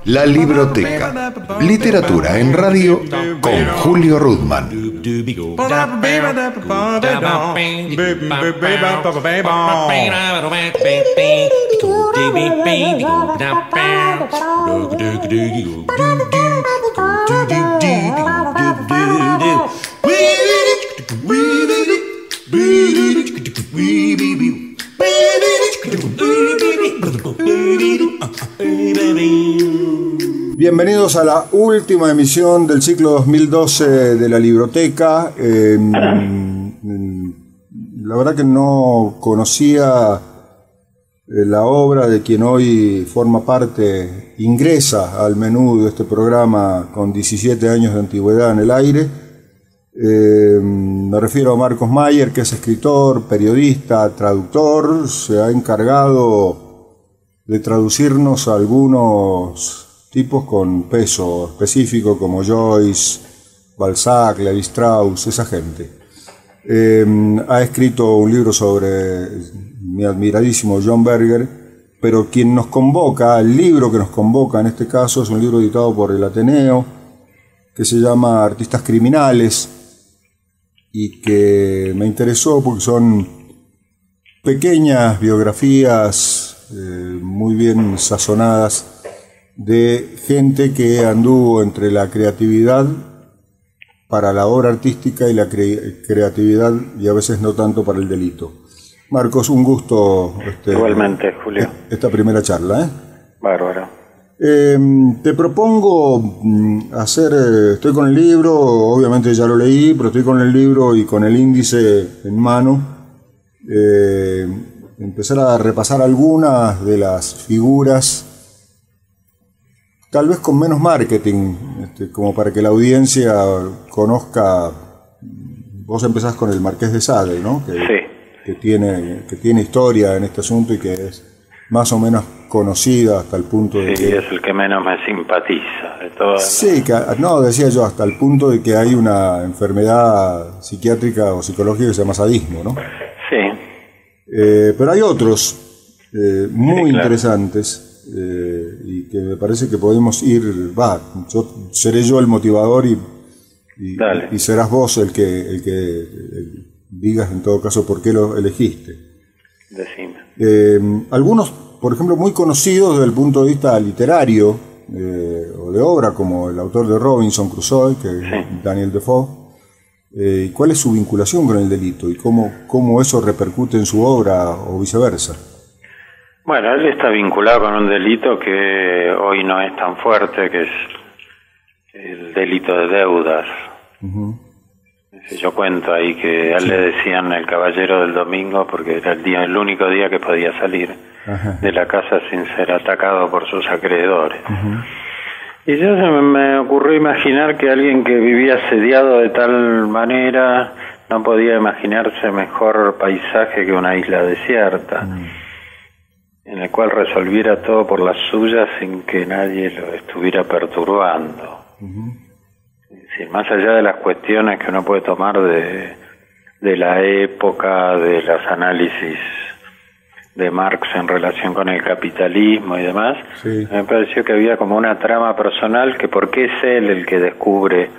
La Libroteca, literatura en radio con Julio Rudman. Bienvenidos a la última emisión del ciclo 2012 de la Libroteca. La verdad que no conocía la obra de quien hoy forma parte, ingresa al menú de este programa con 17 años de antigüedad en el aire. Me refiero a Marcos Mayer, que es escritor, periodista, traductor. Se ha encargado de traducirnos a algunos tipos con peso específico como Joyce, Balzac, Lévi-Strauss, esa gente. Ha escrito un libro sobre mi admiradísimo John Berger, pero quien nos convoca, el libro que nos convoca en este caso, es un libro editado por el Ateneo, que se llama Artistas Criminales, y que me interesó porque son pequeñas biografías muy bien sazonadas de gente que anduvo entre la creatividad para la obra artística y la creatividad, y a veces no tanto para el delito. Marcos, un gusto. Igualmente, Julio. Esta primera charla. Bárbaro. Te propongo estoy con el libro, obviamente ya lo leí, pero estoy con el libro y con el índice en mano. Empezar a repasar algunas de las figuras, tal vez con menos marketing, como para que la audiencia conozca. Vos empezás con el Marqués de Sade, ¿no? Que tiene historia en este asunto y que es más o menos conocida hasta el punto de que... es el que menos me simpatiza de todas. Sí, decía yo, hasta el punto de que hay una enfermedad psiquiátrica o psicológica que se llama sadismo, ¿no? Sí. Pero hay otros muy claro, interesantes. Y que me parece que podemos ir, seré yo el motivador y serás vos el que digas en todo caso por qué lo elegiste. Decime. Algunos, por ejemplo, muy conocidos desde el punto de vista literario o de obra, como el autor de Robinson Crusoe, que es Daniel Defoe. ¿Cuál es su vinculación con el delito y cómo eso repercute en su obra o viceversa? Bueno, él está vinculado con un delito que hoy no es tan fuerte, que es el delito de deudas. Uh-huh. Yo cuento ahí que a él le decían el caballero del domingo porque era el único día que podía salir de la casa sin ser atacado por sus acreedores. Uh-huh. Y yo me ocurrió imaginar que alguien que vivía asediado de tal manera no podía imaginarse mejor paisaje que una isla desierta. Uh-huh. En el cual resolviera todo por las suyas sin que nadie lo estuviera perturbando. Uh-huh. Es decir, más allá de las cuestiones que uno puede tomar de la época, de los análisis de Marx en relación con el capitalismo y demás, me pareció que había como una trama personal que por qué es él el que descubre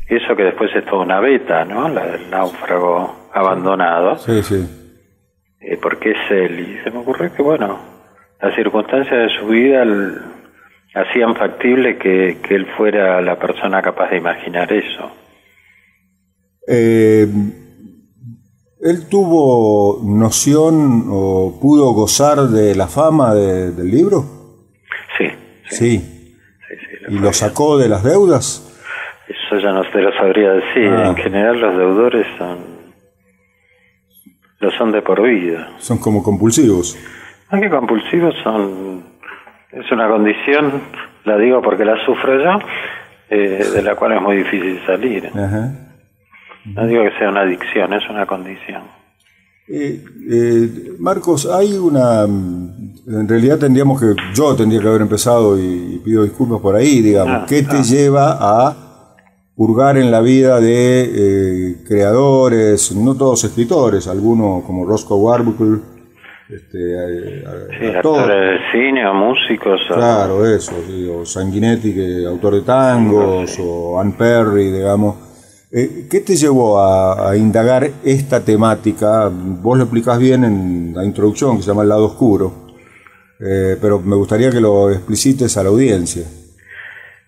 eso que después es toda una beta, ¿no? La del náufrago abandonado. Sí. Porque es él, y se me ocurrió que las circunstancias de su vida hacían factible que él fuera la persona capaz de imaginar eso. ¿Él tuvo noción o pudo gozar de la fama del libro? Sí. ¿Y lo sacó de las deudas? Eso ya no te lo sabría decir. En general los deudores son de por vida. Son como compulsivos. Más que compulsivos es una condición, la digo porque la sufro yo, de la cual es muy difícil salir. Ajá. No digo que sea una adicción, es una condición. Marcos, hay una... En realidad yo tendría que haber empezado, y pido disculpas por ahí, digamos. ¿Qué te lleva a hurgar en la vida de creadores, no todos escritores, algunos como Roscoe Arbuckle, actores de cine o músicos. Claro, eso, sí, o Sanguinetti, que autor de tangos, sí. O Ann Perry, digamos. ¿Qué te llevó a indagar esta temática? Vos lo explicás bien en la introducción, que se llama El lado oscuro, pero me gustaría que lo explicites a la audiencia.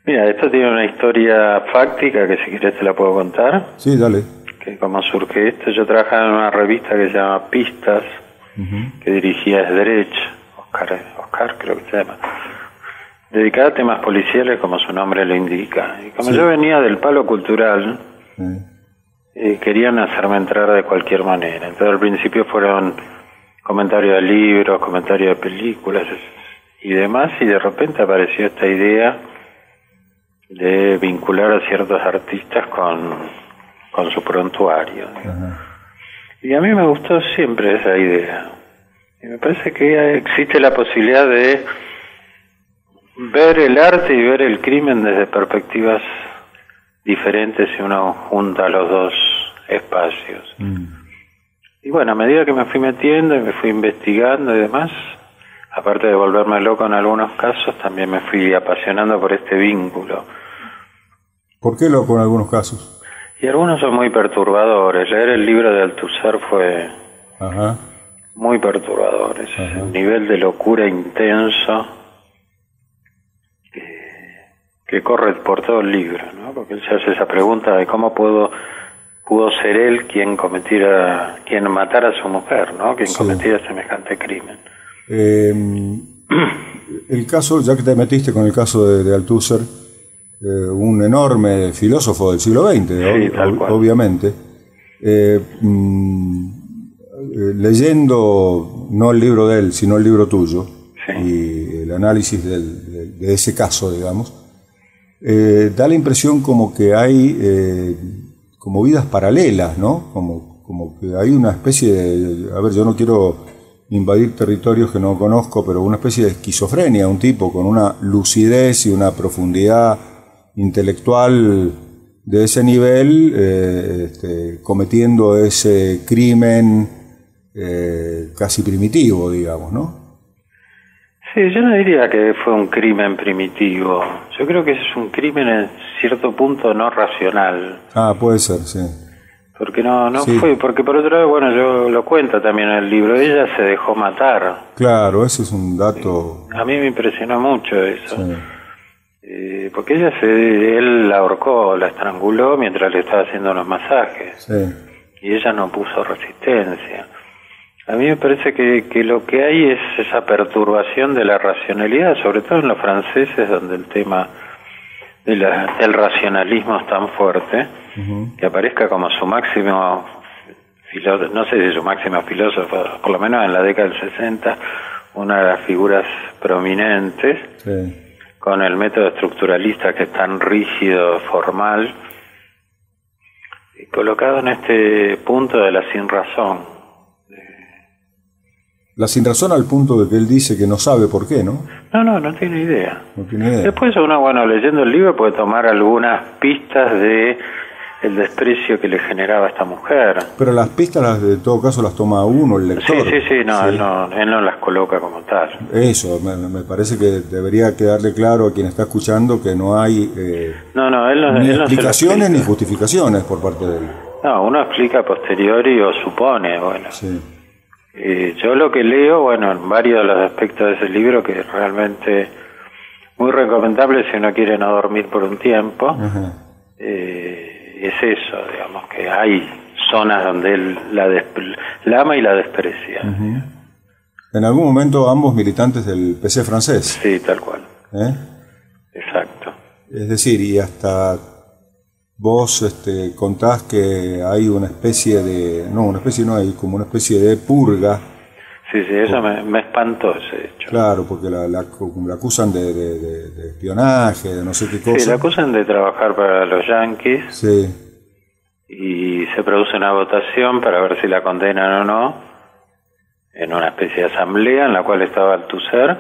Mira, esto tiene una historia fáctica que si querés te la puedo contar. Sí, dale. Que cómo surge esto. Yo trabajaba en una revista que se llama Pistas, que dirigía Esderech, Oscar creo que se llama, dedicada a temas policiales como su nombre lo indica. Y como yo venía del palo cultural, querían hacerme entrar de cualquier manera. Entonces al principio fueron comentarios de libros, comentarios de películas y demás, y de repente apareció esta idea de vincular a ciertos artistas con su prontuario. Y a mí me gustó siempre esa idea. Y me parece que existe la posibilidad de ver el arte y ver el crimen desde perspectivas diferentes si uno junta los dos espacios. Y bueno, a medida que me fui metiendo y me fui investigando y demás, aparte de volverme loco en algunos casos, también me fui apasionando por este vínculo. ¿Por qué loco en algunos casos? Y algunos son muy perturbadores. Leer el libro de Althusser fue muy perturbador. Un nivel de locura intenso que corre por todo el libro, ¿no? Porque él se hace esa pregunta de cómo pudo ser él quien matara a su mujer, ¿no? Quien cometiera semejante crimen. El caso, ya que te metiste con el caso de Althusser, un enorme filósofo del siglo XX, obviamente, leyendo no el libro de él, sino el libro tuyo, y el análisis de ese caso, digamos, da la impresión como que hay como vidas paralelas, ¿no? Como que hay una especie de... A ver, yo no quiero invadir territorios que no conozco, pero una especie de esquizofrenia, un tipo con una lucidez y una profundidad intelectual de ese nivel, cometiendo ese crimen casi primitivo, digamos, ¿no? Sí, yo no diría que fue un crimen primitivo. Yo creo que es un crimen en cierto punto no racional. Ah, puede ser, sí. Porque no fue, porque por otro lado, bueno, yo lo cuento también en el libro, ella se dejó matar. Claro, ese es un dato... A mí me impresionó mucho eso. Sí. Porque él la ahorcó, la estranguló mientras le estaba haciendo unos masajes. Sí. Y ella no puso resistencia. A mí me parece que lo que hay es esa perturbación de la racionalidad, sobre todo en los franceses, donde el tema del racionalismo es tan fuerte, que aparezca como su máximo filósofo, no sé si su máximo filósofo, por lo menos en la década del 60, una de las figuras prominentes, con el método estructuralista que es tan rígido, formal, y colocado en este punto de la sinrazón. La sinrazón al punto de que él dice que no sabe por qué, ¿no? No tiene idea. No tiene idea. Después uno, bueno, leyendo el libro puede tomar algunas pistas de el desprecio que le generaba a esta mujer. Pero las pistas, de todo caso, las toma uno, el lector. Sí, él no las coloca como tal. Eso, me parece que debería quedarle claro a quien está escuchando que no hay él no explicaciones ni justificaciones por parte de él. No, uno explica a posteriori o supone, bueno. Sí. Yo lo que leo, bueno, en varios de los aspectos de ese libro, que es realmente muy recomendable si uno quiere no dormir por un tiempo, es eso, digamos, que hay zonas donde él la ama y la desprecia. En algún momento ambos militantes del PC francés. Sí, tal cual. Exacto. Es decir, y hasta vos contás que hay una especie de... No, una especie no hay, como una especie de purga. Sí, eso me espantó ese hecho. Claro, porque la acusan de espionaje, de no sé qué cosa. Sí, la acusan de trabajar para los yanquis. Sí. Y se produce una votación para ver si la condenan o no, en una especie de asamblea en la cual estaba Althusser,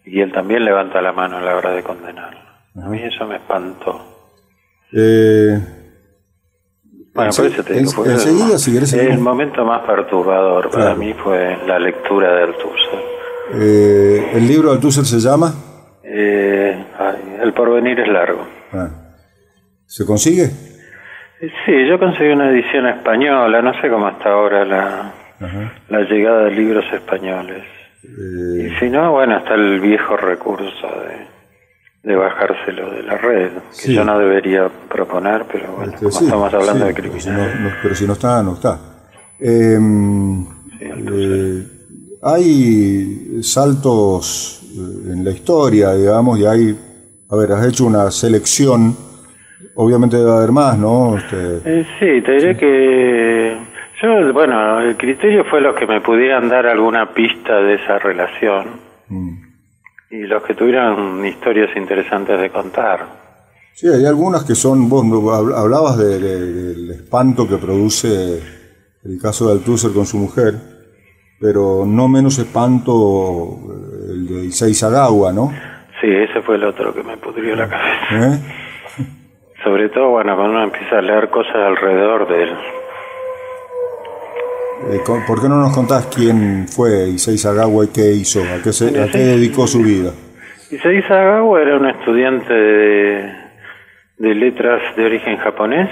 y él también levanta la mano a la hora de condenarlo. A mí eso me espantó. Bueno, por eso te digo, enseguida, si querés, el momento más perturbador para mí fue la lectura de Althusser. ¿El libro de Althusser se llama? El porvenir es largo. ¿Se consigue? Sí, yo conseguí una edición española, no sé cómo está ahora la llegada de libros españoles. Y si no, bueno, está el viejo recurso de bajárselo de la red, que yo no debería proponer, pero bueno, como estamos hablando de criminales. Pero si no está, no está. Hay saltos en la historia, digamos, y hay, has hecho una selección, obviamente debe haber más, ¿no? Sí, te diré que yo, bueno, el criterio fue los que me pudieran dar alguna pista de esa relación. Y los que tuvieran historias interesantes de contar. Sí, hay algunas que son, vos hablabas del espanto que produce el caso de Althusser con su mujer, pero no menos espanto el de Issei Sagawa, ¿no? Sí, ese fue el otro que me pudrió la cabeza. Sobre todo, bueno, cuando uno empieza a leer cosas alrededor de él. ¿Por qué no nos contás quién fue Issei Sagawa y qué hizo? ¿A qué dedicó su vida? Issei Sagawa era un estudiante de letras de origen japonés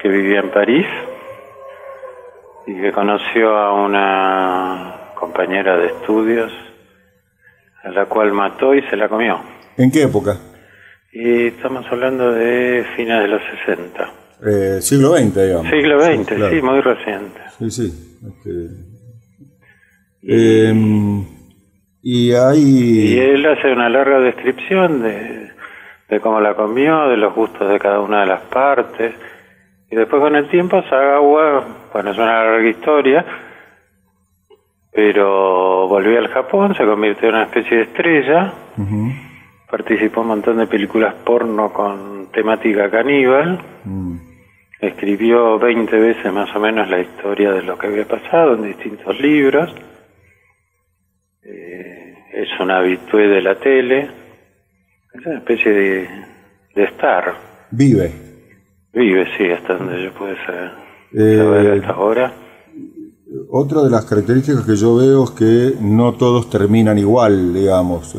que vivía en París y que conoció a una compañera de estudios a la cual mató y se la comió. ¿En qué época? Y estamos hablando de fines de los 60. Siglo XX, digamos. Siglo XX, sí, claro. Muy reciente. Sí. Y él hace una larga descripción de cómo la comió, de los gustos de cada una de las partes. Y después con el tiempo Sagawa, bueno, es una larga historia, pero volvió al Japón, se convirtió en una especie de estrella, participó en un montón de películas porno con temática caníbal, escribió 20 veces más o menos la historia de lo que había pasado en distintos libros. Es un habitué de la tele, es una especie de star. Vive, sí, hasta donde yo pude saber hasta ahora. Otra de las características que yo veo es que no todos terminan igual, digamos.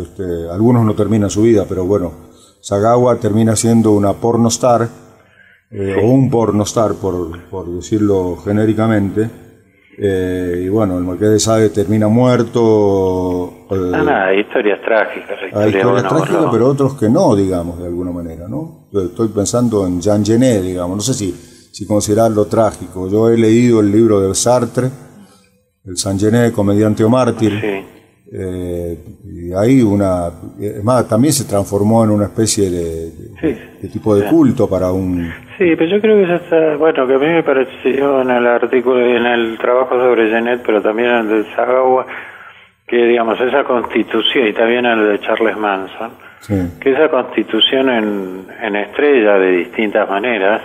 Algunos no terminan su vida, pero bueno, Sagawa termina siendo una pornostar, o un pornostar, por decirlo genéricamente. Y bueno, el Marqués de Sade termina muerto. Hay historias trágicas. Hay historias trágicas, pero otros que no, digamos, de alguna manera, ¿no? Estoy pensando en Jean Genet, digamos, no sé si considerarlo trágico. Yo he leído el libro de Sartre, el Jean Genet, comediante o mártir. Sí. Y ahí es más, también se transformó en una especie de tipo de culto para un... Sí, pero yo creo que eso está, bueno, que a mí me pareció en el artículo, en el trabajo sobre Genet, pero también en el de Sagawa, que digamos, esa constitución, y también en el de Charles Manson, que esa constitución en estrella de distintas maneras,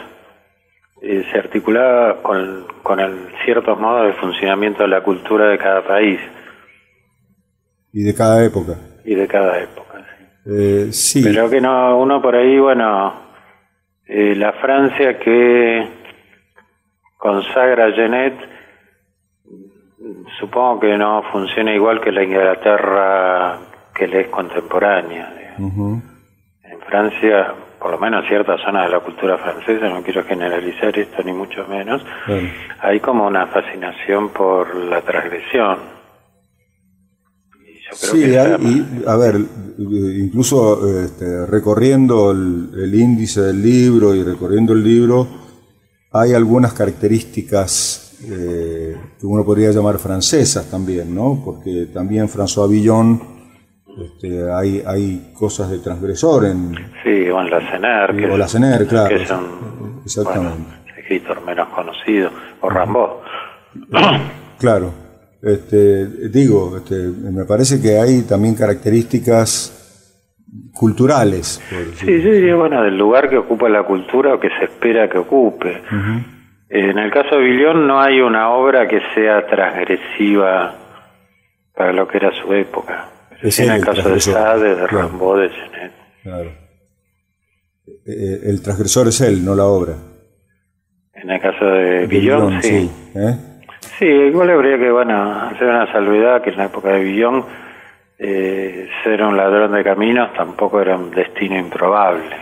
se articulaba con el ciertos modos de funcionamiento de la cultura de cada país. Y de cada época. Sí. Pero que no, uno por ahí, bueno, la Francia que consagra a Genet, supongo que no funciona igual que la Inglaterra que le es contemporánea. En Francia, por lo menos ciertas zonas de la cultura francesa, no quiero generalizar esto ni mucho menos, hay como una fascinación por la transgresión. Sí, a ver, incluso recorriendo el índice del libro y recorriendo el libro, hay algunas características que uno podría llamar francesas también, ¿no? Porque también François Villon, hay cosas de transgresor en... Sí, o en Lacenaire. O Lacenaire, claro. Que son, exactamente. Bueno, escritor menos conocido, o Rimbaud. Claro. Me parece que hay también características culturales. Sí, yo diría, bueno, del lugar que ocupa la cultura o que se espera que ocupe. En el caso de Villon no hay una obra que sea transgresiva para lo que era su época. En el caso de Sade, de Rimbaud, de Genet. Claro. El transgresor es él, no la obra. En el caso de Villon, sí. Sí, igual habría que, hacer una salvedad que en la época de Villon ser un ladrón de caminos tampoco era un destino improbable.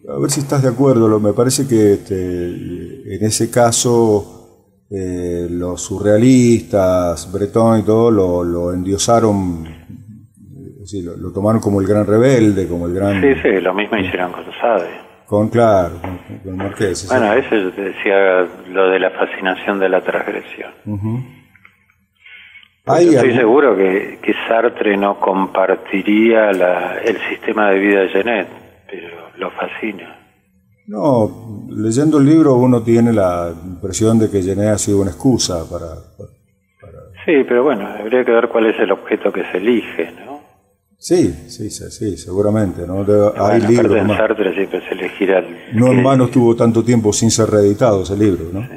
A ver si estás de acuerdo, me parece que en ese caso los surrealistas, Breton y todo, lo endiosaron, lo tomaron como el gran rebelde, como el gran... Sí, lo mismo hicieron con Sade. Con Marqués. Bueno, eso decía lo de la fascinación de la transgresión. Estoy seguro que Sartre no compartiría el sistema de vida de Genet, pero lo fascina. No, leyendo el libro uno tiene la impresión de que Genet ha sido una excusa para... Sí, pero bueno, habría que ver cuál es el objeto que se elige, ¿no? Sí, seguramente, ¿no? Hay libros en Sartre siempre se elegirá no en vano estuvo tanto tiempo sin ser reeditado ese libro, ¿no? Sí.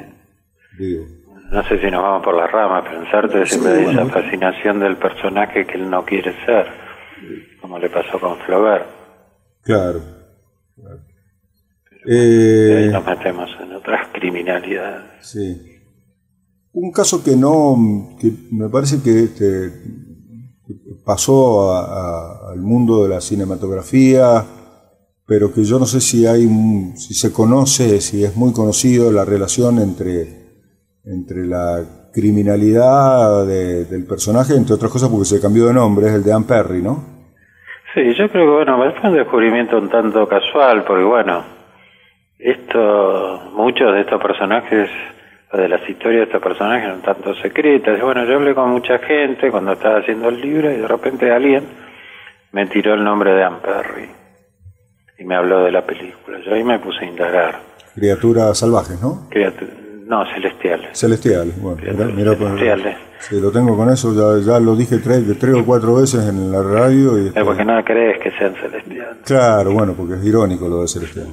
Digo. No sé si nos vamos por las ramas, pero en Sartre siempre hay esa fascinación del personaje que él no quiere ser, como le pasó con Flaubert. Claro. Ahí nos metemos en otras criminalidades. Sí. Un caso que me parece que pasó al mundo de la cinematografía, pero que yo no sé si se conoce, si es muy conocido la relación entre la criminalidad del personaje, entre otras cosas porque se cambió de nombre, es el de Anne Perry, ¿no? Sí, yo creo que fue un descubrimiento un tanto casual, porque muchos de estos personajes, de las historias de estos personajes eran tanto secretas. Y yo hablé con mucha gente cuando estaba haciendo el libro y de repente alguien me tiró el nombre de Anne Perry y me habló de la película. Yo ahí me puse a indagar. Criaturas salvajes, ¿no? No, celestiales. Celestiales, bueno. Mira, celestiales. Sí, lo tengo con eso, ya lo dije tres o cuatro veces en la radio. Y porque no crees que sean celestiales. Claro, porque es irónico lo de celestial.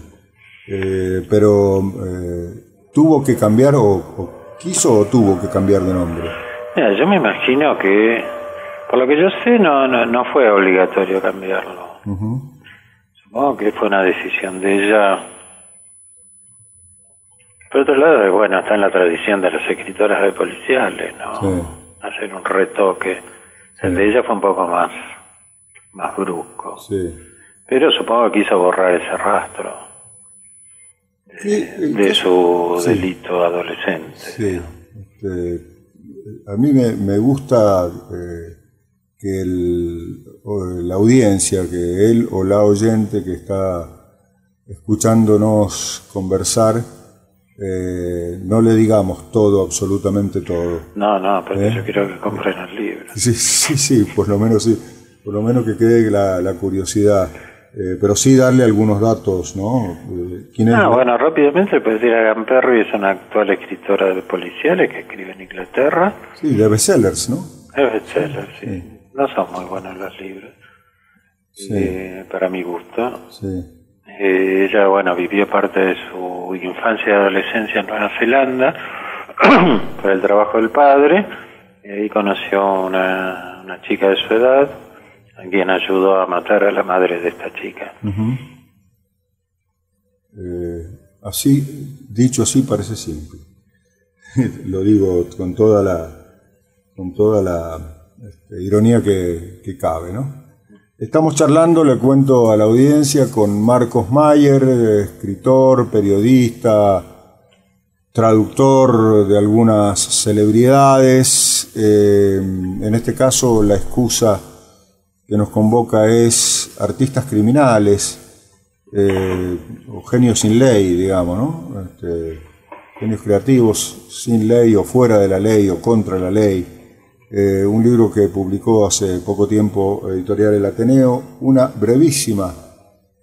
Pero ¿tuvo que cambiar o quiso o tuvo que cambiar de nombre? Mira, yo me imagino que, por lo que yo sé, no fue obligatorio cambiarlo. Supongo que fue una decisión de ella. Por otro lado, está en la tradición de las escritoras de policiales, ¿no? Sí. Hacer un retoque. El de ella fue un poco más brusco. Sí. Pero supongo que quiso borrar ese rastro de su delito adolescente. Sí. A mí me gusta que la audiencia, que él o la oyente que está escuchándonos conversar, no le digamos todo, absolutamente todo. No, pero yo quiero que compren el libro. Sí, por lo menos que quede la curiosidad. Pero sí darle algunos datos, ¿no? Rápidamente puedes decir a Anne Perry es una actual escritora de policiales que escribe en Inglaterra. Sí, de bestsellers, ¿no? De bestsellers, sí. No son muy buenos los libros, para mi gusto. Sí. Ella, vivió parte de su infancia y adolescencia en Nueva Zelanda por el trabajo del padre, y ahí conoció una chica de su edad, a quien ayudó a matar a la madre de esta chica. Dicho así parece simple. Lo digo con toda la ironía que cabe, ¿no? Estamos charlando, le cuento a la audiencia, con Marcos Mayer, escritor, periodista, traductor de algunas celebridades. En este caso, la excusa que nos convoca es artistas criminales, o genios sin ley, digamos, ¿no? Genios creativos sin ley o fuera de la ley o contra la ley. Un libro que publicó hace poco tiempo Editorial El Ateneo. Una brevísima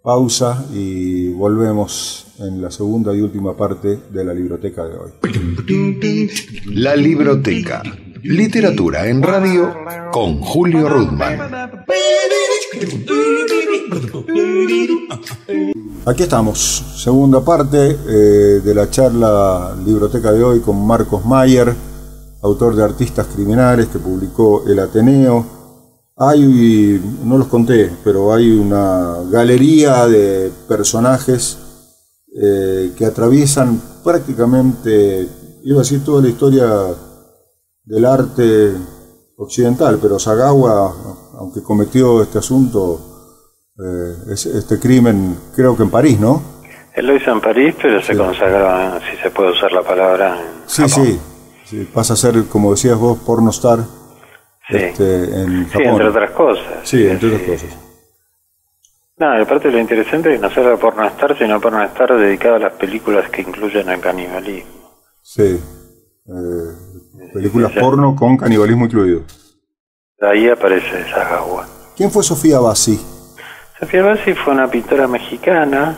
pausa y volvemos en la segunda y última parte de la libroteca de hoy. La libroteca. Literatura en radio con Julio Rudman. Aquí estamos, segunda parte de la charla libroteca de hoy con Marcos Mayer, autor de Artistas Criminales, que publicó El Ateneo. No los conté, pero hay una galería de personajes que atraviesan prácticamente, iba a decir, toda la historia del arte occidental, pero Sagawa, aunque cometió este asunto, este crimen, creo que en París, ¿no? Él lo hizo en París, pero se consagró, si se puede usar la palabra, en Japón. Sí, pasa a ser, como decías vos, pornostar en Japón. Sí, entre otras cosas. Sí, entre otras cosas. No, aparte lo interesante es que no solo pornostar, sino pornostar dedicado a las películas que incluyen el canibalismo. Sí, películas porno con canibalismo incluido. Ahí aparece Sagawa. ¿Quién fue Sofía Bassi? Sofía Bassi fue una pintora mexicana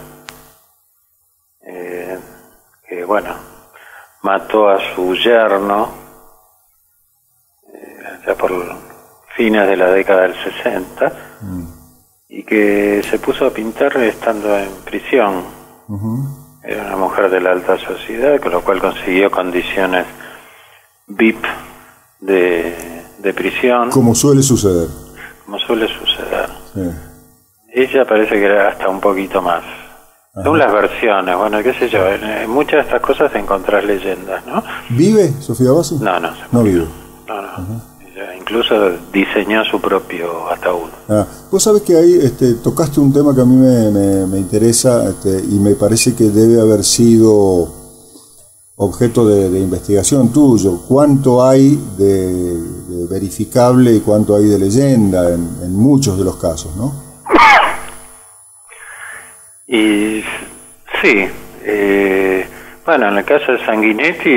que, bueno, mató a su yerno ya por fines de la década del 60 y que se puso a pintar estando en prisión. Era una mujer de la alta sociedad, con lo cual consiguió condiciones VIP de prisión. Como suele suceder. Como suele suceder. Sí. Ella parece que era hasta un poquito más. Según las versiones, bueno, qué sé yo, en muchas de estas cosas encontrás leyendas, ¿no? ¿Vive Sofía Bassi? No vive. No. Ella incluso diseñó su propio ataúd. Vos sabés que ahí tocaste un tema que a mí me interesa y me parece que debe haber sido objeto de investigación tuyo. ¿Cuánto hay de verificable y cuánto hay de leyenda en muchos de los casos, no? Y sí, bueno, en el caso de Sanguinetti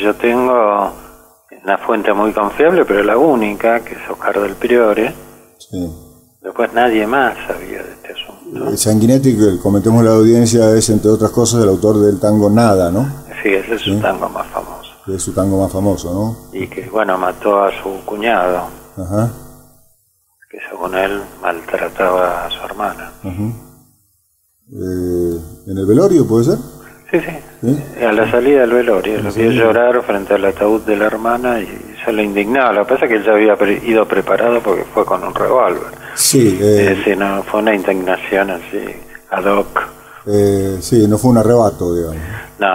yo tengo una fuente muy confiable, pero la única, que es Oscar del Priore. Sí. Después nadie más sabía de este asunto. Sanguinetti, que comentemos la audiencia, es entre otras cosas el autor del tango Nada, ¿no? Sí, ese es su tango más famoso. Es su tango más famoso, ¿no? Y que, bueno, mató a su cuñado. Ajá. Que según él maltrataba a su hermana. ¿En el velorio puede ser? Sí. A la salida del velorio lo vio llorar frente al ataúd de la hermana y se le indignaba. Lo que pasa es que él ya había ido preparado porque fue con un revólver. Sí. No fue una indignación así ad hoc. Sí, no fue un arrebato, digamos. No,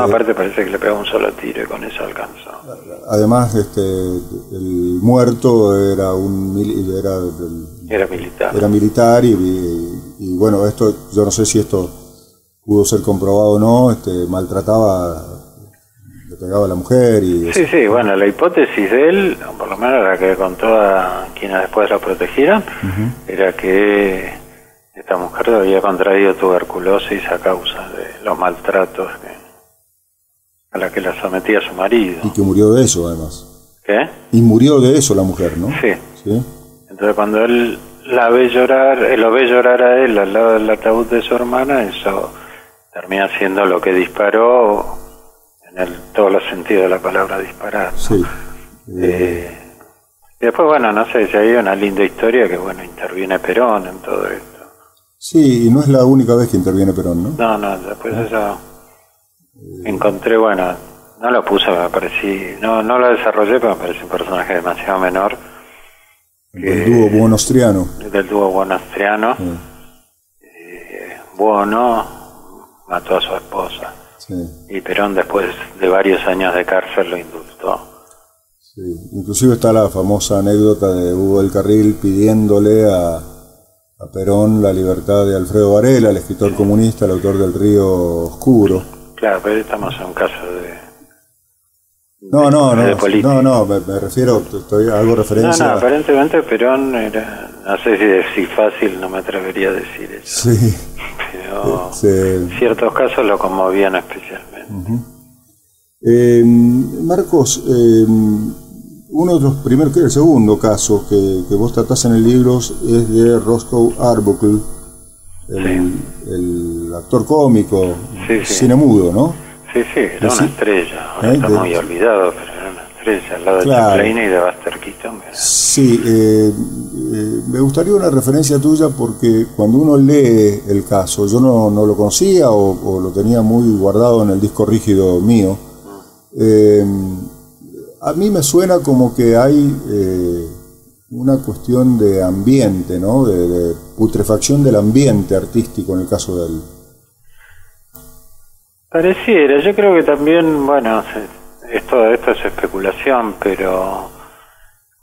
aparte parece que le pegó un solo tiro y con eso alcanzó. Además, el muerto era militar. Era militar y bueno, esto, yo no sé si esto pudo ser comprobado o no, maltrataba, le pegaba a la mujer y... Sí, bueno, la hipótesis de él, por lo menos la que contó a quienes después lo protegieron, era que esta mujer había contraído tuberculosis a causa de los maltratos a la que la sometía su marido. Y que murió de eso, además. ¿Qué? Y murió de eso la mujer, ¿no? Sí. Entonces cuando él lo ve llorar a él al lado del ataúd de su hermana, eso termina siendo lo que disparó en todos los sentidos de la palabra disparar, ¿no? Sí. Y después, bueno, no sé si hay una linda historia que, bueno, interviene Perón en todo esto. Sí, y no es la única vez que interviene Perón, ¿no? No, después eso encontré, bueno, no lo puse, me parecí, no lo desarrollé, pero me parece un personaje demasiado menor. Del dúo buono-austriano. Del dúo buono-austriano. Buono mató a su esposa. Sí. Y Perón, después de varios años de cárcel, lo indultó. Sí. Inclusive está la famosa anécdota de Hugo del Carril pidiéndole a Perón la libertad de Alfredo Varela, el escritor comunista, el autor del Río Oscuro. Claro, pero estamos en un caso de política. No, me refiero, hago referencia... No, aparentemente Perón era, no sé si fácil, no me atrevería a decir eso. Sí. Pero en ciertos casos lo conmovían especialmente. Marcos, uno de los primeros, el segundo caso que vos tratás en el libro es de Roscoe Arbuckle, el actor cómico, cine mudo, ¿no? Sí, era una estrella, ahora está muy olvidado, pero era una estrella al lado de Chaplin y de Buster Keaton. Sí, me gustaría una referencia tuya porque cuando uno lee el caso, yo no lo conocía o lo tenía muy guardado en el disco rígido mío, a mí me suena como que hay una cuestión de ambiente, ¿no? De putrefacción del ambiente artístico en el caso de él. Pareciera, yo creo que también, bueno, esto es especulación, pero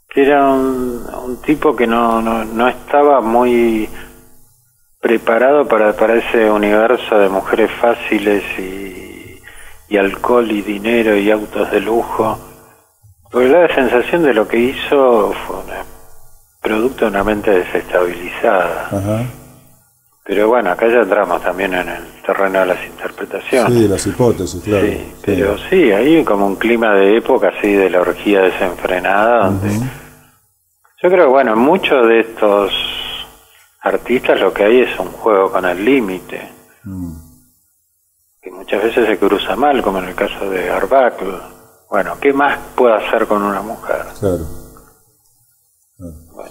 que era un tipo que no estaba muy preparado para ese universo de mujeres fáciles y alcohol y dinero y autos de lujo, porque la sensación de lo que hizo fue producto de una mente desestabilizada. Ajá. Pero bueno, acá ya entramos también en el terreno de las interpretaciones. Sí, las hipótesis, claro. Sí, pero sí, hay como un clima de época así de la orgía desenfrenada, donde yo creo que bueno, en muchos de estos artistas lo que hay es un juego con el límite, que muchas veces se cruza mal, como en el caso de Arbuckle. Bueno, ¿qué más puedo hacer con una mujer? Claro. Bueno,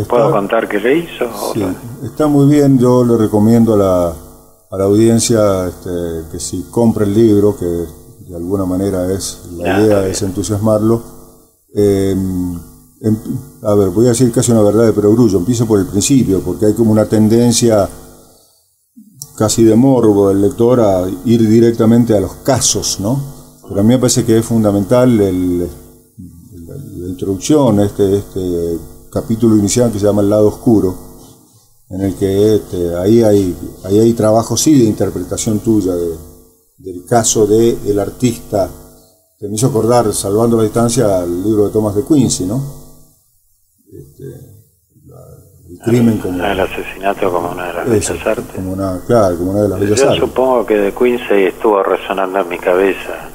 ¿puedo contar qué le hizo? Sí, está muy bien, yo le recomiendo a la audiencia que si compra el libro, que de alguna manera la idea es entusiasmarlo. A ver, voy a decir casi una verdad de perogrullo, empiezo por el principio, porque hay como una tendencia casi de morbo del lector a ir directamente a los casos, ¿no? Pero a mí me parece que es fundamental la introducción, este capítulo inicial que se llama El lado oscuro, en el que ahí hay trabajo sí de interpretación tuya del caso del artista, que me hizo acordar, salvando la distancia, al libro de Thomas de Quincey, ¿no? El crimen como... El asesinato como una de las bellas artes. Como una de las bellas artes. Yo supongo que de Quincey estuvo resonando en mi cabeza.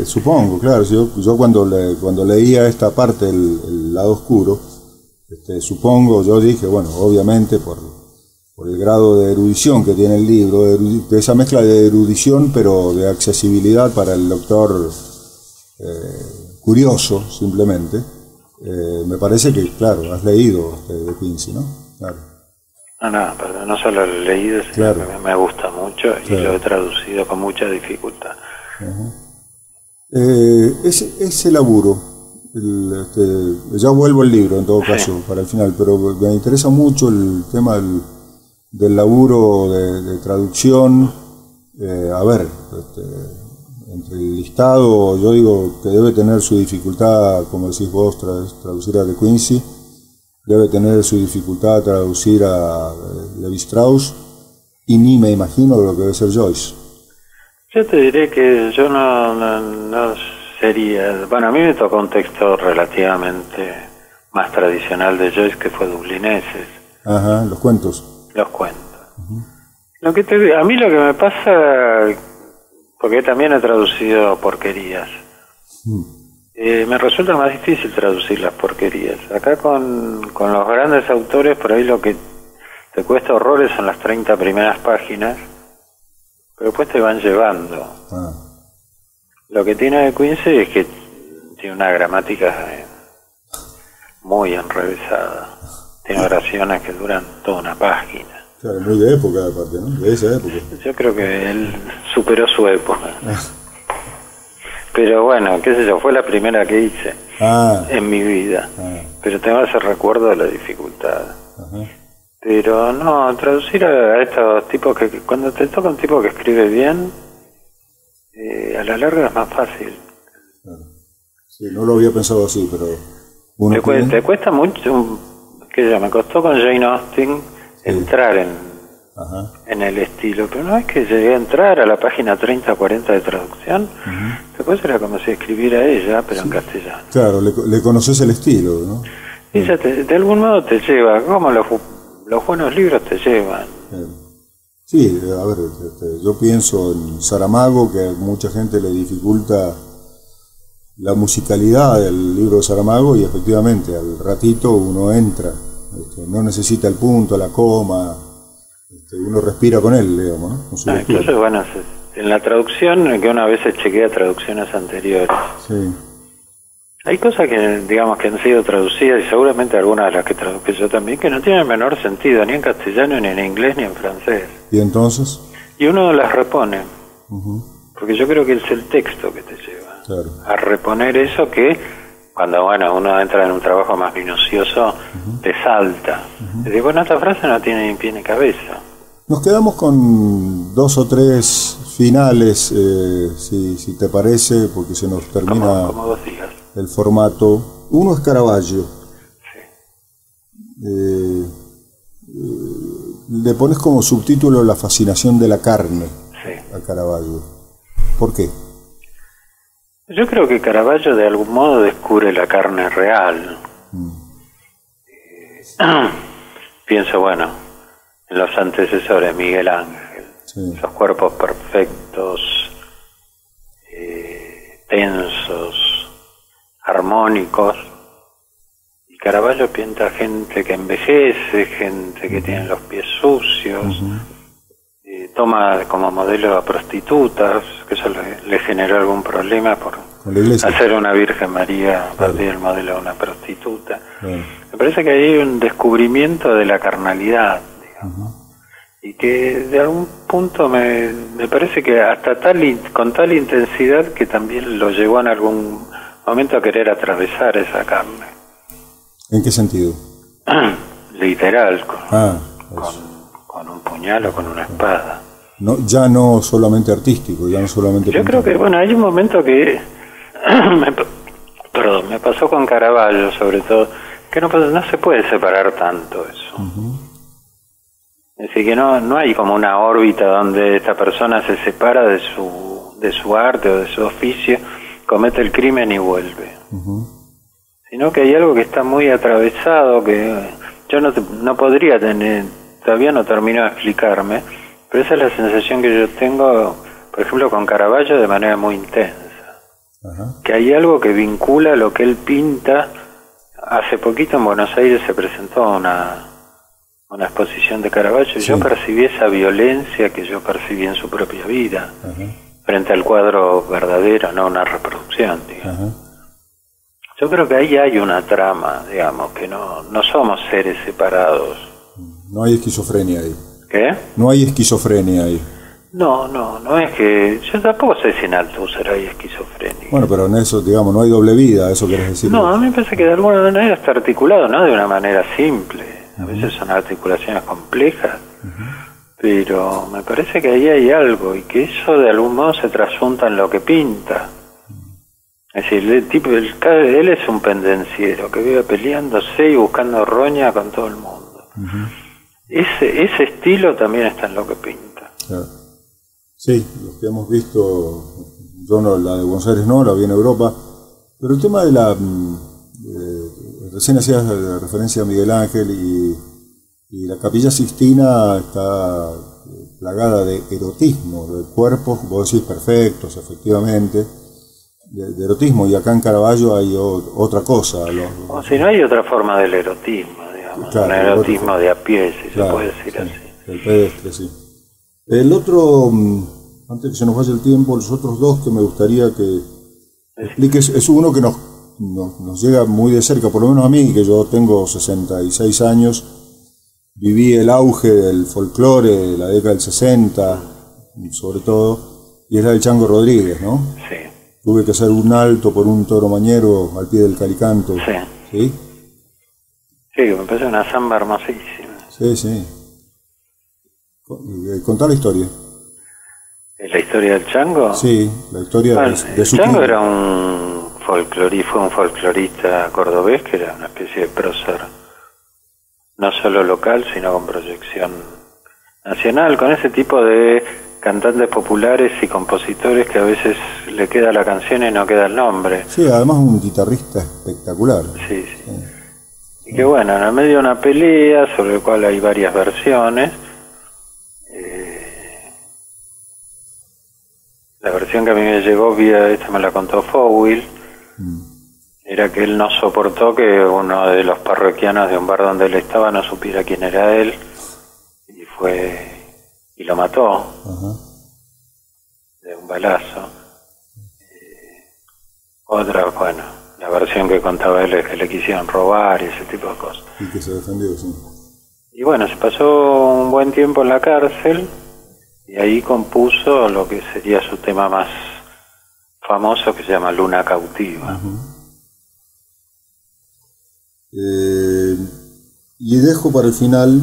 Supongo, claro. Yo cuando leía esta parte, el lado oscuro, yo dije, bueno, obviamente por el grado de erudición que tiene el libro, de esa mezcla de erudición pero de accesibilidad para el lector curioso, simplemente, me parece que, claro, has leído de Quincey, ¿no? Claro. Perdón, no solo lo he leído, sino claro. que a mí me gusta mucho y claro. Lo he traducido con mucha dificultad. Ese laburo, ya vuelvo al libro en todo caso, para el final, pero me interesa mucho el tema del laburo de traducción. Entre el listado, yo digo que debe tener su dificultad, como decís vos, traducir a de Quincey, debe tener su dificultad traducir a Levi Strauss, y ni me imagino lo que debe ser Joyce. Yo te diré que yo no sería... Bueno, a mí me tocó un texto relativamente más tradicional de Joyce, que fue Dublineses. Ajá, los cuentos. Los cuentos. A mí lo que me pasa, porque también he traducido porquerías, me resulta más difícil traducir las porquerías. Acá con los grandes autores, por ahí lo que te cuesta horrores son las 30 primeras páginas, pero después te van llevando. Lo que tiene de Quincey es que tiene una gramática muy enrevesada. Tiene oraciones que duran toda una página. Claro, muy de época aparte, ¿no? De esa época. Yo creo que él superó su época. Pero bueno, qué sé yo, fue la primera que hice en mi vida. Pero tengo ese recuerdo de la dificultad. Pero no, traducir a estos tipos que cuando te toca un tipo que escribe bien, a la larga es más fácil. Claro. Sí, no lo había pensado así, pero... Te cuesta mucho, me costó con Jane Austen entrar en el estilo, pero una vez que llegué a entrar a la página 30 o 40 de traducción, después era como si escribiera ella, pero en castellano. Claro, le conoces el estilo, ¿no? Y ya de algún modo te lleva, como los buenos libros te llevan. Sí, a ver, yo pienso en Saramago, que a mucha gente le dificulta la musicalidad del libro de Saramago, y efectivamente al ratito uno entra, no necesita el punto, la coma, uno respira con él, digamos, ¿no? Con su entonces, bueno, en la traducción, que una vez chequea traducciones anteriores, hay cosas que, digamos, que han sido traducidas, y seguramente algunas de las que traduje yo también, que no tienen el menor sentido, ni en castellano, ni en inglés, ni en francés. ¿Y entonces? Y uno las repone, porque yo creo que es el texto que te lleva a reponer eso que, cuando uno entra en un trabajo más minucioso, te salta. Y digo, bueno, esta frase no tiene ni pie ni cabeza. Nos quedamos con 2 o 3 finales, si te parece, porque se nos termina como vos digas. el formato. Uno es Caravaggio. Sí. Le pones como subtítulo La fascinación de la carne Sí. a Caravaggio. ¿Por qué? Yo creo que Caravaggio de algún modo descubre la carne real. Pienso, bueno, en los antecesores, Miguel Ángel, Sí. esos cuerpos perfectos, tensos, armónicos. Y Caravaggio pinta gente que envejece, gente que tiene los pies sucios, toma como modelo a prostitutas, que eso le generó algún problema por Con la iglesia. hacer una Virgen María a partir del modelo de una prostituta. Claro. Me parece que hay un descubrimiento de la carnalidad, digamos, y que de algún punto me parece que hasta con tal intensidad que también lo llevó en algún momento a querer atravesar esa carne. ¿En qué sentido? Literal, Eso. con un puñal o con una espada. No, ya no solamente artístico, ya no solamente Yo creo que, bueno, hay un momento que me pasó con Caravaggio, sobre todo, que no se puede separar tanto eso. Es decir, que no hay como una órbita donde esta persona se separa de su arte o de su oficio, comete el crimen y vuelve. Sino que hay algo que está muy atravesado, que yo no podría tener, todavía no termino de explicarme, pero esa es la sensación que yo tengo, por ejemplo, con Caravaggio de manera muy intensa. Que hay algo que vincula lo que él pinta. Hace poquito en Buenos Aires se presentó una exposición de Caravaggio y yo percibí esa violencia que yo percibí en su propia vida, frente al cuadro verdadero, no una reproducción, digamos. Yo creo que ahí hay una trama, digamos, que no somos seres separados. No hay esquizofrenia ahí. ¿Qué? No hay esquizofrenia ahí. No es que... Yo tampoco sé si en Althusser hay esquizofrenia. Bueno, pero en eso, digamos, no hay doble vida, eso querés decir. No, a mí me parece que de alguna manera está articulado, no de una manera simple. A veces son articulaciones complejas, pero me parece que ahí hay algo y que eso de algún modo se trasunta en lo que pinta. Es decir, él es un pendenciero que vive peleándose y buscando roña con todo el mundo. Ese estilo también está en lo que pinta. Claro. Sí, los que hemos visto, yo no, la de Buenos Aires no, la vi en Europa, pero el tema de la... recién hacías referencia a Miguel Ángel y la Capilla Sixtina está plagada de erotismo, de cuerpos, vos decís perfectos, efectivamente, de erotismo, y acá en Caravaggio hay otra cosa. O si no hay otra forma del erotismo, digamos, claro, un erotismo de a pie, si claro, se puede decir así. El pedestre, sí. El otro, antes que se nos vaya el tiempo, los otros dos que me gustaría que expliques, es uno que nos llega muy de cerca, por lo menos a mí, que yo tengo 66 años, viví el auge del folclore de la década del 60, sobre todo, y es la del Chango Rodríguez, ¿no? Sí. Tuve que hacer un alto por un toro mañero al pie del Calicanto. Sí. ¿Sí? Sí, me parece una samba hermosísima. Sí. Contá la historia. ¿La historia del Chango? Sí, la historia de su El Chango clima. era fue un folclorista cordobés que era una especie de prócer, no solo local, sino con proyección nacional, con ese tipo de cantantes populares y compositores que a veces le queda la canción y no queda el nombre. Sí, además un guitarrista espectacular. Sí. Y que bueno, en el medio de una pelea, sobre la cual hay varias versiones, la versión que a mí me llegó, esta me la contó Fowell, era que él no soportó que uno de los parroquianos de un bar donde él estaba no supiera quién era él, y lo mató de un balazo. Otra, bueno, la versión que contaba él es que le quisieron robar y ese tipo de cosas. Y que se defendió, sí. Y bueno, se pasó un buen tiempo en la cárcel y ahí compuso lo que sería su tema más famoso, que se llama Luna Cautiva. Y dejo para el final,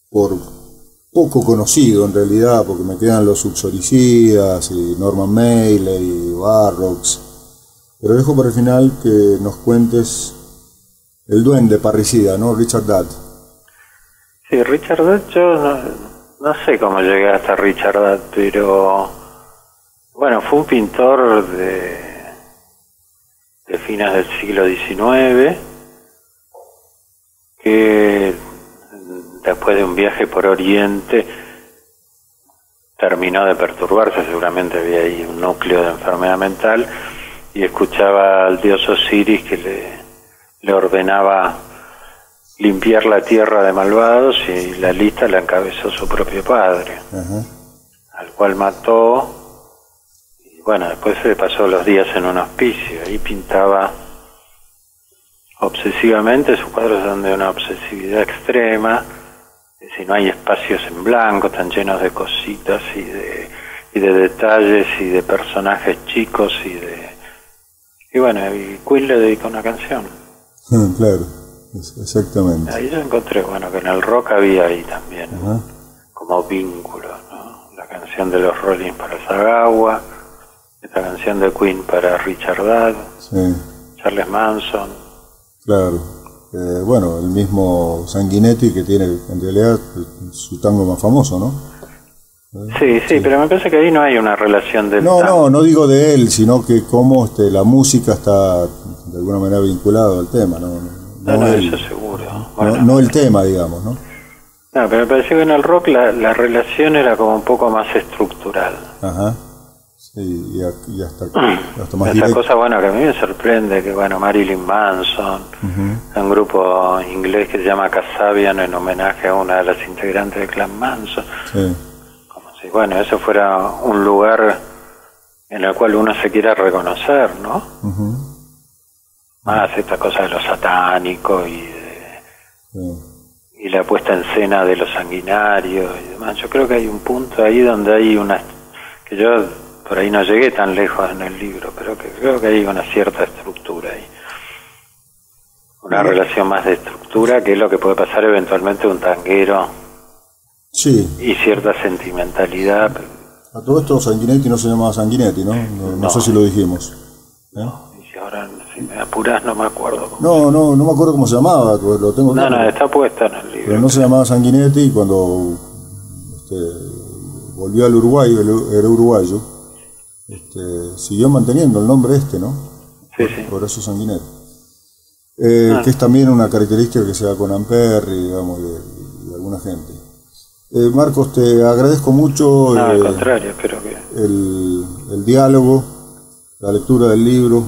por poco conocido en realidad, porque me quedan los Uxoricidas y Norman Mailer y Barrocks, pero dejo para el final que nos cuentes el duende parricida, ¿no? Richard Dudd. Sí, Richard Dudd, yo no sé cómo llegué hasta Richard Dudd, pero bueno, fue un pintor de fines del siglo XIX que después de un viaje por Oriente terminó de perturbarse, seguramente había ahí un núcleo de enfermedad mental, y escuchaba al dios Osiris que le ordenaba limpiar la tierra de malvados, y la lista la encabezó su propio padre, al cual mató. Y bueno, después se pasó los días en un hospicio, ahí pintaba obsesivamente. Sus cuadros son de una obsesividad extrema, es decir, no hay espacios en blanco, están llenos de cositas y de detalles y de personajes chicos y bueno, y Queen le dedicó una canción. Claro, exactamente. Ahí yo encontré, bueno, que en el rock había ahí también como vínculo, ¿no? La canción de los Rolling para Sagawa, esta canción de Queen para Richard Dudd, Charles Manson. Claro. Bueno, el mismo Sanguinetti, que tiene en realidad su tango más famoso, ¿no? Sí, pero me parece que ahí no hay una relación del tango. No digo de él, sino que cómo la música está de alguna manera vinculada al tema, ¿no? No, eso seguro. Bueno, no el tema, digamos, ¿no? No, pero me pareció que en el rock la relación era como un poco más estructural. Ajá. Sí, y hasta más esa cosa, bueno, que a mí me sorprende, que bueno, Marilyn Manson, un grupo inglés que se llama Kasabian, en homenaje a una de las integrantes de Clan Manson. Sí. Como si, bueno, eso fuera un lugar en el cual uno se quiera reconocer, ¿no? Más esta cosa de lo satánico y la puesta en escena de lo sanguinario y demás. Yo creo que hay un punto ahí donde hay que yo por ahí no llegué tan lejos en el libro, pero que creo que hay una cierta estructura ahí. Una relación más de estructura, que es lo que puede pasar eventualmente un tanguero. Sí. Y cierta sentimentalidad. A todo esto Sanguinetti no se llamaba Sanguinetti, ¿no? No sé si lo dijimos. Y si ahora, si me apuras, no me acuerdo. No me acuerdo cómo se llamaba, lo tengo claro. No, está puesta en el libro. Pero no se llamaba Sanguinetti, y cuando volvió al Uruguay, era uruguayo, siguió manteniendo el nombre ¿no? Sí. Por eso Sanguinetti. Que es también una característica que se da con Amperri, digamos, y alguna gente. Marcos, te agradezco mucho. No, al contrario, espero que el diálogo, la lectura del libro.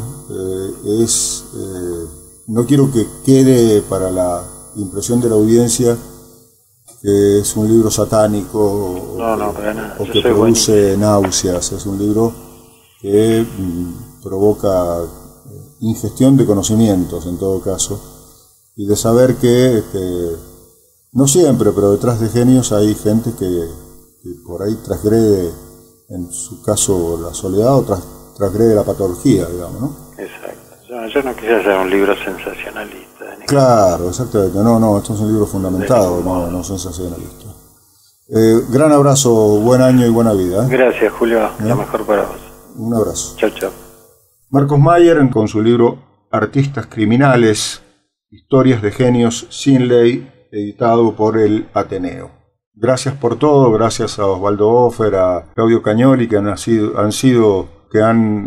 No quiero que quede para la impresión de la audiencia que es un libro satánico para nada. O que produce náuseas. Es un libro que provoca ingestión de conocimientos, en todo caso, y de saber que no siempre, pero detrás de genios hay gente que por ahí transgrede, en su caso la soledad, o transgrede la patología, digamos, ¿no? Exacto. Yo no quise hacer un libro sensacionalista. Claro, exactamente. No, esto es un libro fundamentado, no sensacionalista. Gran abrazo, buen año y buena vida. Gracias, Julio. Lo mejor para vos. Un abrazo. Chao. Marcos Mayer, con su libro Artistas Criminales, Historias de Genios sin Ley, editado por el Ateneo. Gracias por todo, gracias a Osvaldo Offer, a Claudio Cagnoli, que han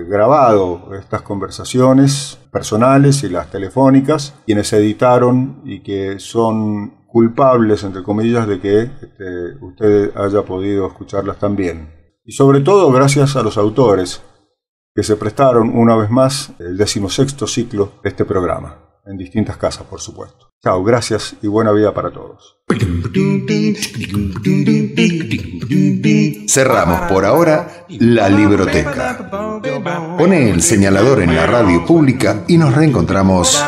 grabado estas conversaciones personales y las telefónicas, quienes editaron y que son culpables, entre comillas, de que usted haya podido escucharlas también. Y sobre todo, gracias a los autores que se prestaron una vez más el 16º ciclo de este programa, en distintas casas, por supuesto. Chao, gracias y buena vida para todos. Cerramos por ahora la libroteca. Pone el señalador en la radio pública y nos reencontramos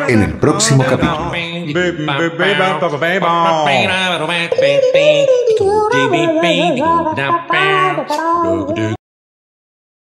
en el próximo capítulo.